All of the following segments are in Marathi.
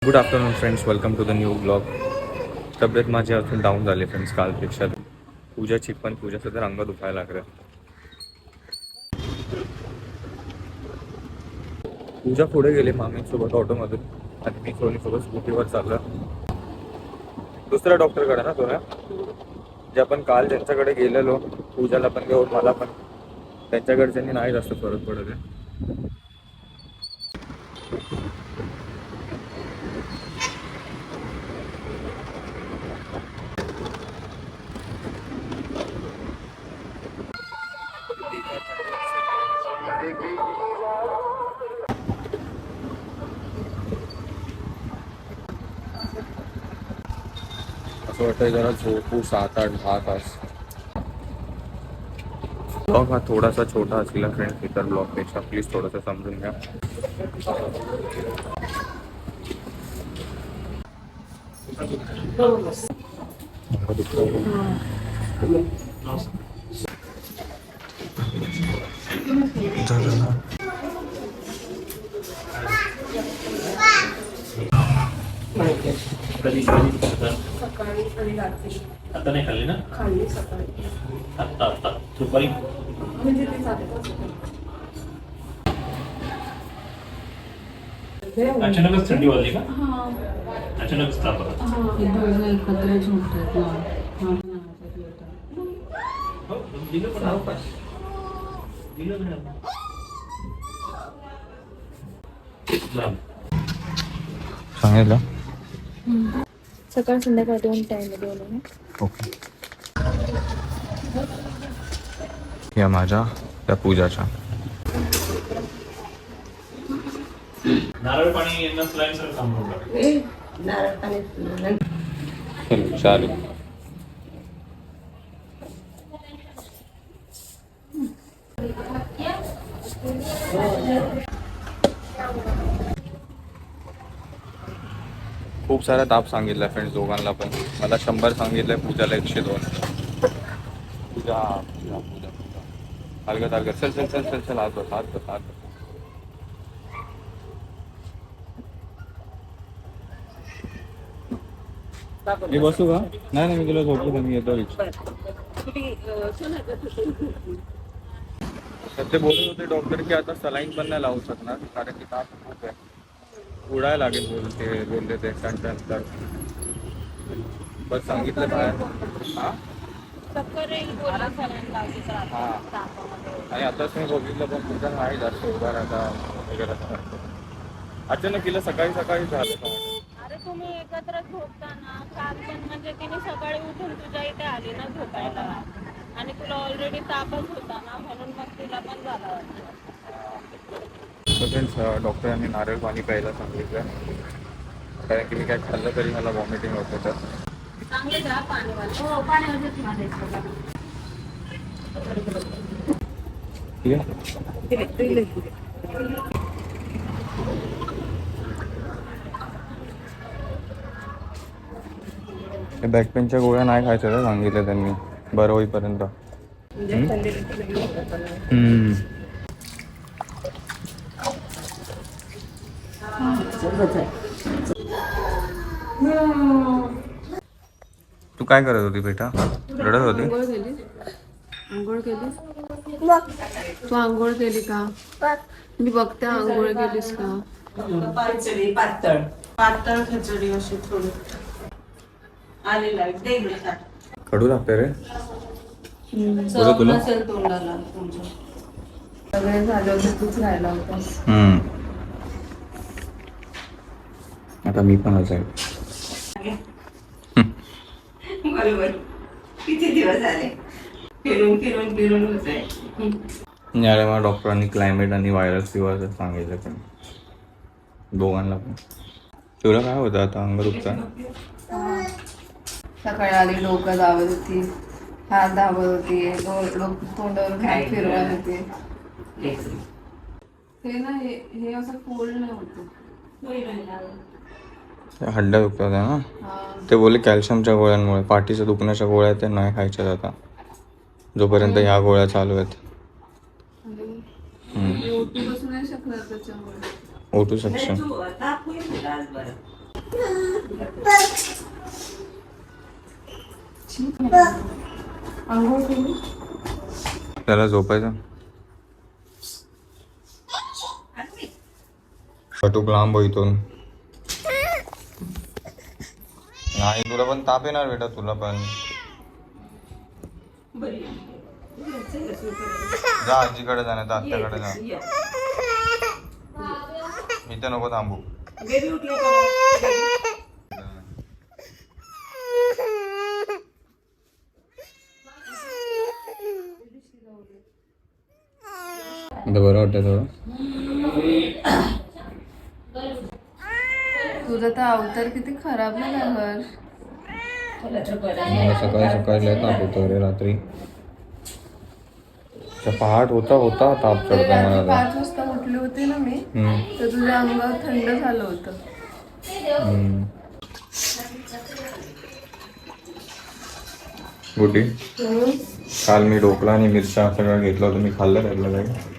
Good afternoon friends, welcome to the new blog. तब्येत माझी अजून डाऊन झाली फ्रेंड्स कालपेक्षा. पूजाची पण पूजाचं तर अंग दुखायला लागलं. पूजा पुढे गेली मामींसोबत ऑटोमधून आणि मी सोनीसोबत स्कूटीवर चाललो. दुसऱ्या डॉक्टरकडे ना थोड्या जे आपण काल ज्यांच्याकडे गेलेलो, पूजाला पण घेऊन मला पण, त्यांच्याकडच्यांनी नाही जास्त फरक पडत आहे. असं वाटतं जरा झोपू 7-8-10 तास. ब्लॉग हा थोडासा छोटा असला फ्रेंड्स इतर ब्लॉगपेक्षा, प्लीज थोडंसं समजून घ्या. झालं ना. सकाळी आणि रात्री आता नाही खाल्ली ना? खाल्ली सकाळी. आता दुपारी म्हणजे ते चालतच अचानकच थंडी वाजली का? हा अचानकच ताप आला. दोघं एकत्र झोपतात ना. दिलं पण अवकाश. दिलं नाही. सांगितलं सकाळ संध्याकाळ 2 टाइम देऊ ना. ओके. या माझ्या त्या पूजाच्या नारळ पाणी नसल्याने सर थांबवून चालेल. खूप सारा ताप सांगितला फ्रेंड्स दोघांना पण. मला 100 सांगितलंय, पूजाला 102. पूजा पूजा पूजा पूजा हलगत हलगत चल चल चल चल चल हात बस हात बस हात बस. मी बसू का? नाही नाही, मी तुला झोपू का? मी येतो रिक्षा. तर ते बोलत होते डॉक्टर की आता सलाईन पण नाही लावू शकणार कारण की ताप खूप आहे. उडायला लागेल बोलले ते त्यानंतर बस सांगितलं बाहेर. हां हां. आणि आताच मी बघितलं पण तुझा नाही जास्त उभा राहता वगैरे. अचानक केलं सकाळी सकाळी झालं. अरे तुम्ही एकत्र झोपताना काल पण म्हणजे तिने सकाळी उठून तुझ्या इथे आली ना झोपायला आणि तुला ऑलरेडी तापच होता ना म्हणून मग तिला पण झाला फ्रेंड्स डॉक्टरांनी नारळ पाणी प्यायला सांगितलं कारण की मी काय खाल्लं तरी मला वॉमिटिंग होत होतं. चांगले जा पाणीवाले. हो पाण्यावर बॅकपेनच्या गोळ्या नाही खायच्या तर सांगितलं त्यांनी बरं होईपर्यंत. तू काय करत होती बेटा? रडत होती? आंघोळ केली तू आंघोळ केली का? मी बघते आंघोळ केलीस का? खिचडी पातळ पातळ खिचडी अशी थोडी आलेला कडू लागते रे तुला? नसेल तोंडाला तुमच्या. सगळे झालं होतं तूच राहिला होतास. आता मी पण असेल. बरोबर किती दिवस झाले फिरून फिरून फिरून होतंय. यावेळी मला डॉक्टरांनी क्लायमेट आणि व्हायरल फिवर सांगितलं पण दोघांना पण. तुला काय होतं आता? अंग दुखतं? सकाळी आली डोकं दाबत होती, हात दाबत होती, तोंडावर काय फिरवत होती. हे ना हे असं फोल्ड नाही होतं. हड्ड्या दुखतात आहे ना. हा. ते बोलले कॅल्शियमच्या गोळ्यांमुळे. पाठीच्या दुखण्याच्या गोळ्या ते नाही खायच्या आता जोपर्यंत ह्या गोळ्या चालू आहेत. मी उठू बसू नाही शकणार त्याच्यामुळे. O2 section. ताप होईल आज बरं. आंघोळ केली? त्याला झोपायचं. कटूक लांब हो इथून. नाही तुला पण ताप येणार बेटा, तुला पण. जा आजीकडे जा, नाही तर आत्याकडे जा. इथं नको थांबू. बेबी उठले का? आता बरं वाटतं थोडं. तुझा तर अवतार किती खराब ना घर. मला सकाळी सकाळी लय ताप होतो रे रात्री. पहाट होता ताप चढता मला. 5 वाजता उठले होते ना मी, तर तुझ्या अंगावर थंड झालं होतं. गुड्डी, काल मी ढोकळा आणि मिरच्या सगळं घेतलं होतं, मी खाल्लं त्यातलं काही.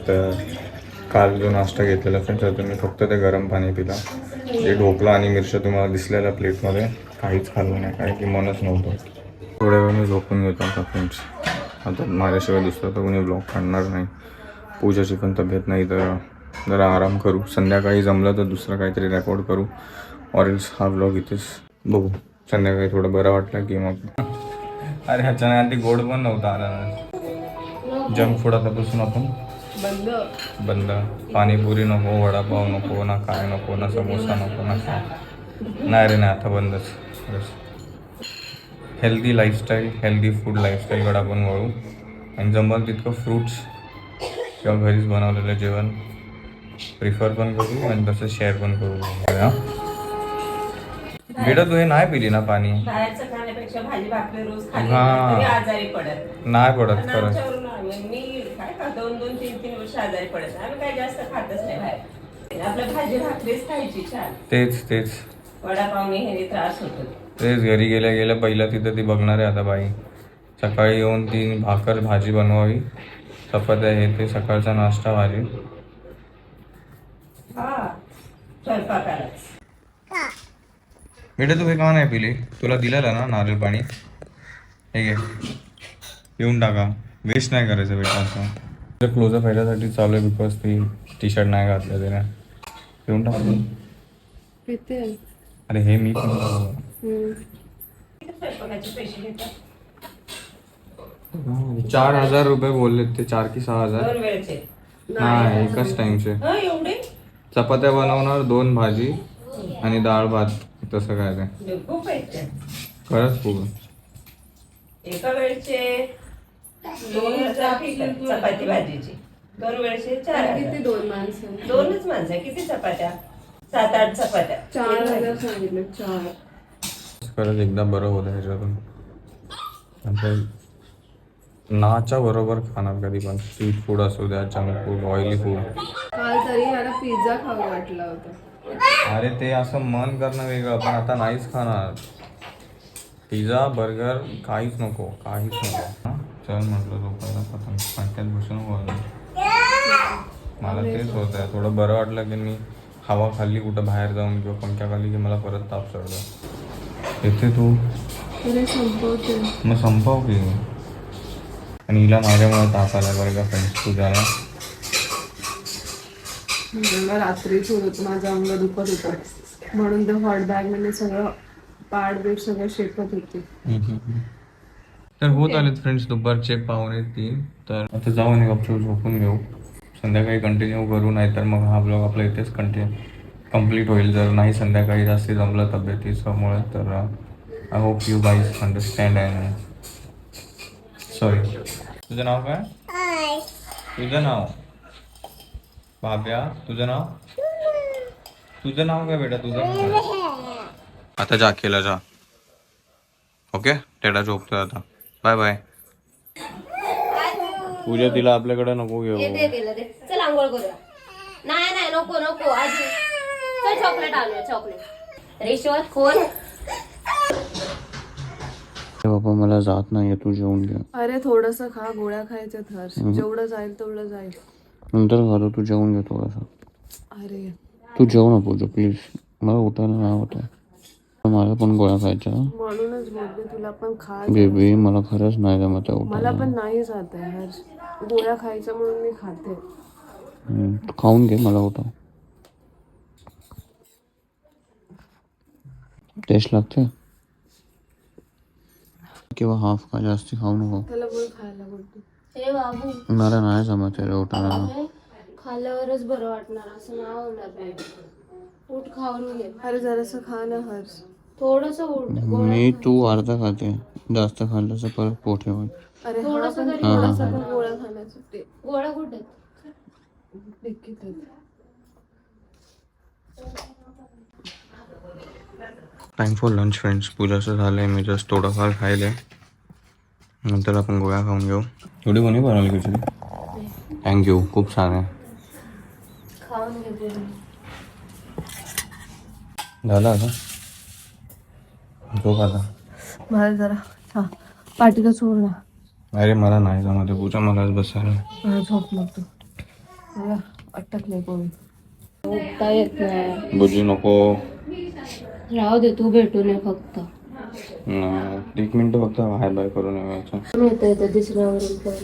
तर काल जो नाश्ता घेतलेला फ्रेंड्स, तर मी फक्त ते गरम पाणी पिला. जे ढोकळा आणि मिरच्या तुम्हाला दिसलेल्या प्लेटमध्ये काहीच खाल्लं नाही, काय की मनच नव्हतं. थोड्या वेळ मी झोपून घेतो आता फ्रेंड्स. आता माझ्याशिवाय दुसरं तर कोणी ब्लॉग काढणार नाही. पूजाची पण तब्येत नाही, तर जरा आराम करू. संध्याकाळी जमलं तर दुसरं काहीतरी रेकॉर्ड करू, ऑरेल्स हा ब्लॉग इथेच बघू. संध्याकाळी थोडं बरं वाटलं की मग. अरे ह्याच्याने आधी गोड पण नव्हता आला. जंक फूड आतापासून आपण बंद. पाणीपुरी नको, वडापाव नको, ना काय नको, ना समोसा नको, ना काय नाही रे, नाही आता बंदच. हेल्दी लाईफस्टाईल, हेल्दी फूड लाईफस्टाईलकडे आपण वळू. आणि जमल तितकं फ्रूट्स किंवा घरीच बनवलेलं जेवण प्रिफर पण करू आणि तसं शेअर पण करू. बेटा तू हे नाही पिली ना पाणी? बाहेरचं खाण्यापेक्षा भाजी भाकरी रोज खाल्ली हा. ना, तरी आजारी पडत नाही पडत आणि खरंच. आमच्यावरून मी काय का 2-2, 3-3 वर्ष आजारी पडत. आम्ही काय जास्त खातच नाही बाहेर. आपल्या भाजी भाकरीच खायची छान. तेच वडापावने हे त्रास होतो. तेच घरी गेल्या गेल्या पहिलं तिथं ती बघणार आहे आता बाई. सकाळी येऊन ती भाकर भाजी बनवावी, चपात्या हे ते, सकाळचा नाश्ता भाजी. हा स्वयंपाकालाच. बेटा तू हे का नाही पिली? तुला दिलेलं ना नारळ पाणी, हे घे पिऊन टाका. वेस्ट नाही करायचं बेटा. असं क्लोजअप ह्याच्यासाठी चालू आहे बिकॉज ती टी शर्ट नाही घातलं त्याने. पिऊन टाक. पिते. अरे हे मी पण स्वयंपाकाचे पैसे घेतात 4,000 रुपये बोलले ते. 4 की 6,000? 2 वेळचे. नाही, एकाच टाइमचे. हा एवढे चपात्या बनवणार, 2 भाजी आणि डाळ भात, तसं काय ते. खूप पैसे. खरंच खूप. एका वेळचे 2,000 घेतात चपाती भाजीची. 2 वेळचे 4,000. किती 2 माणसं? 2च माणसं. किती चपात्या? 7-8 चपात्या. 4,000 सांगितलं. 4. खरंच एकदा बरं होतं ह्याच्यातून. आता नाच्या बरोबर खाणार कधी पण. स्ट्रीट फूड असू द्या, जंक फूड, ऑइली फूड. काल तरी मला पिझ्झा खावा वाटला होता. अरे ते असं मन करणं वेगळं, पण आता नाहीच खाणार. पिझ्झा, बर्गर काहीच नको. चल म्हटलं झोपायला, पतंग पंख्यात बसून बोललो. मला तेच होत आहे. थोडं बरं वाटलं की मी हवा खाल्ली कुठं बाहेर जाऊन किंवा पंख्याखाली की मला परत ताप चढतो. येते तू संपवते. मग संपव की. आणि हिला माझ्यामुळे ताप आला बरं का फ्रेंड्स. तुझ्याला मला रात्रीच होत होतं, माझं अंग दुखत होतं म्हणून ते हॉट बॅग मध्ये सगळं पाड बीड सगळं शेकत होते. तर होत आलेत फ्रेंड्स दुपारचे 2:45. तर आता जाऊ आणि गपचूप झोपून घेऊ. संध्याकाळी कंटिन्यू करू, नाही तर मग हा ब्लॉग आपला इथेच कंप्लीट होईल. जर नाही संध्याकाळी जास्त जमलं तब्येतीच्यामुळे तर I hope you guys understand. And sorry. तुझं नाव काय? तुझं नाव भाब्या. तुझं नाव काय बेटा? तुझं नाव आता जा केला जा. ओके टेडा झोपतोय आता. Bye bye. पूजा तिला आपल्याकडे नको घेऊ. चल आंघोळ करूया. नाही नको आजी. चल चॉकलेट आणूया. चॉकलेट रिश्वत खोल. बाबा मला जात नाही, तू जेवून घे. अरे थोडस खा, गोळ्या खायच्या थर. जेवढं जाईल तेवढं जाईल. नंतर घालू, तू जेवून घे थोडंसं. अरे तू जेव ना पूजा प्लीज, मला उठायला नाही होत आहे. मला पण गोळ्या खायच्या. म्हणूनच बोलते तुला पण खा. बेबी मला खरंच नाही जमत आहे मला उठायला. पण नाही जात आहे हर्ष, गोळ्या खायच्या म्हणून मी खाते. तू खाऊन घे, मला उठव. टेस्ट लागते किंवा हाफ खा, जास्ती खाऊ नको. त्याला बोल खायला बोलतो. हे बाबू मला नाही जमत आहे उठायला. खाल्ल्यावरच बरं वाटणार, असं नाही होणार नाही. उठ खाऊन घे. अरे जरासं खा ना हर्ष. थोडस उठ. मी तू अर्धा खाते, जास्त खाल्लं तर परत पोट होईल. अरे हा थोडंसं पण तरी थोडासा पण गोळ्या खाण्यासाठी गोळ्या कुठे आहेत? डिक्कीत आहेत. Time for lunch friends. पूजाचं झालं आहे, मी जस्ट थोडंफार खायला आहे, नंतर आपण गोळ्या खाऊन घेऊ. थोडी कोणी बनवली खिचडी? थँक्यू, खूप छान आहे. खाऊन घे पूर्ण. झालं आता झोप आता. मला जरा हा पाठीला सोड ना. अरे मला नाही जमत आहे पूजा, मलाच बसायला. मला झोप लागतो, मला अटकले कोणी. उठता येत नाही. बुजी नको. राहू दे, तू भेटून ये फक्त. नाही, 1 मिनिट फक्त हाय बाय करून यायचं. येतं येतं दिसण्यावरून पण.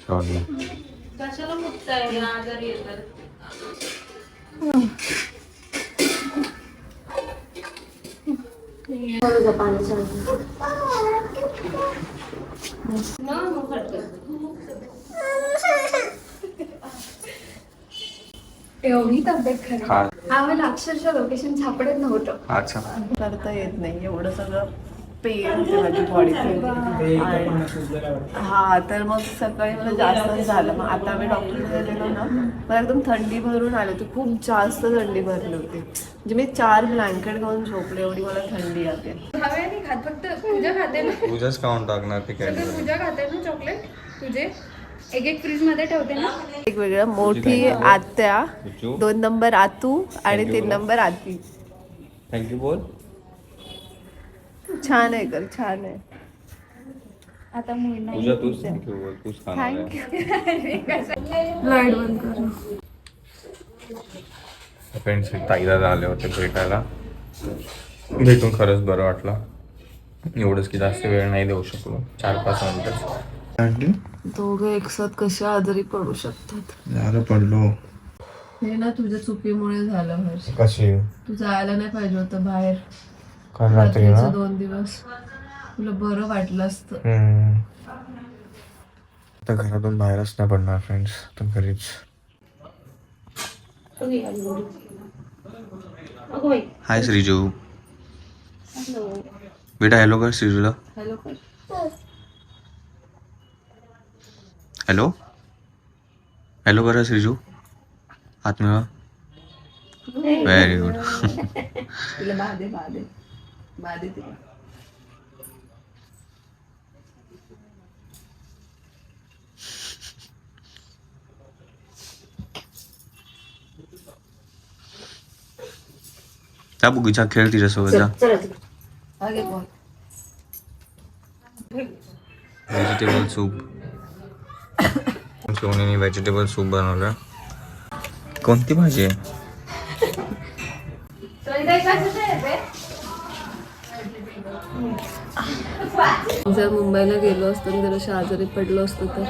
सॉरी. कशाला मुक्ताय आजारी येतात. पाणी सांग ना मग फटकन. एवढी तब्येत खराब. हा. आम्हाला अक्षरशः लोकेशन सापडत नव्हतं. अच्छा. करता येत नाही एवढं सगळं. पेन होते माझी बॉडी पेन. हा तर मग सकाळी मला जास्तच झालं. मग आता मी डॉक्टरकडे गेलो ना, मला एकदम थंडी भरून आली होती, खूप जास्त थंडी भरली होती. म्हणजे मी 4 ब्लँकेट घेऊन झोपले, एवढी मला थंडी आली. हवे नाही खात, फक्त पूजा खाते ना. पूजाच खाऊन टाकणार ते काय. सगळं पूजा खाते ना चॉकलेट तुझे. एक फ्रीज मध्ये ठेवते ना. वेगवेगळ्या मोठी आत्या, 2 नंबर आतू आणि 3 नंबर आती. थँक्यू बोल. छान आहे कर, छान आहे. आता मुलींना पूजा तूच थँक्यू बोल, तूच खाणार आहे. लाईट बंद कर. फ्रेंड्स ताईदादा आले होते भेटायला, भेटून खरंच बरं वाटलं. एवढंच की जास्त वेळ नाही देऊ शकलो, 4-5 मिनिटच. दोघे एकसाथ कशा आजारी पडू शकतात. झालं पडलो. हे ना तुझ्या चुकीमुळे झालं हर्ष. कशी तू जायला नाही पाहिजे होतं बाहेर काल रात्री ना. 2 दिवस तुला बरं वाटलं असतं. आता घरातून बाहेरच नाही पडणार फ्रेंड्स, तर घरीच. हाय श्रीजू. बेटा हॅलो कर श्रीजूला. हॅलो कर. हॅलो हॅलो करा श्रीजू, हात मिळवा. Very good. तिला बाधे बाधे बाधे तिला. त्या बुगीचा खेळ तिच्यासोबत जा. आगे बोल. Vegetable soup. सोनीने व्हेजिटेबल सूप बनवलं. कोणती भाजी आहे? जर मुंबईला गेलो असतो आणि जरा आजारी पडलो असतो तर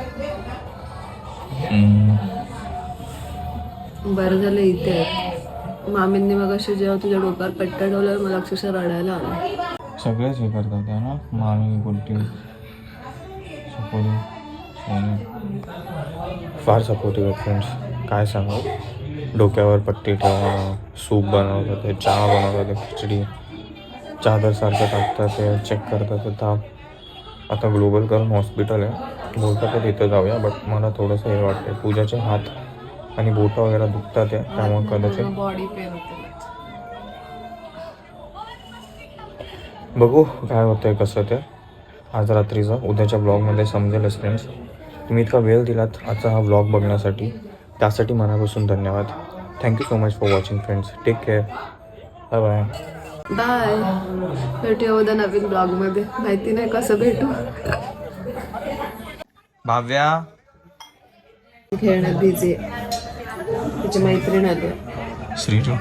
बरं झालं इथे आहेत. मामींनी मग अशी जेव्हा तुझ्या डोक्यावर पट्टा ठेवल्यावर मला अक्षरशः रडायला आलं. सगळेच हे करतात ना, मामी बोलते फार सपोर्टिव्ह आहेत फ्रेंड्स. काय सांगू, डोक्यावर पट्टी ठेवणं, सूप बनवतात ते, चहा बनवतात ते, खिचडी चादरसारखं टाकतात ते, चेक करतात ते ताप. आता ग्लोबल करून हॉस्पिटल आहे, बोलतात तर तिथं जाऊया, बट मला थोडंसं हे वाटतं. पूजाचे हात आणि बोटं वगैरे दुखतात आहे, त्यामुळे कदाचित बॉडी पेन होते. बघू काय होतं आहे कसं ते आज रात्रीचं. उद्याच्या ब्लॉगमध्ये समजेलच फ्रेंड्स. तुम्ही इतका वेळ दिलात आजचा हा ब्लॉग बघण्यासाठी, त्यासाठी मनापासून धन्यवाद. Thank you so much for watching friends. Take care. Bye bye. Bye. भेटूया उद्या नवीन ब्लॉगमध्ये. माहिती नाही कसं भेटू. भाव्या खेळण्यात बिझी आहे. तिची मैत्रीण आली श्रीजू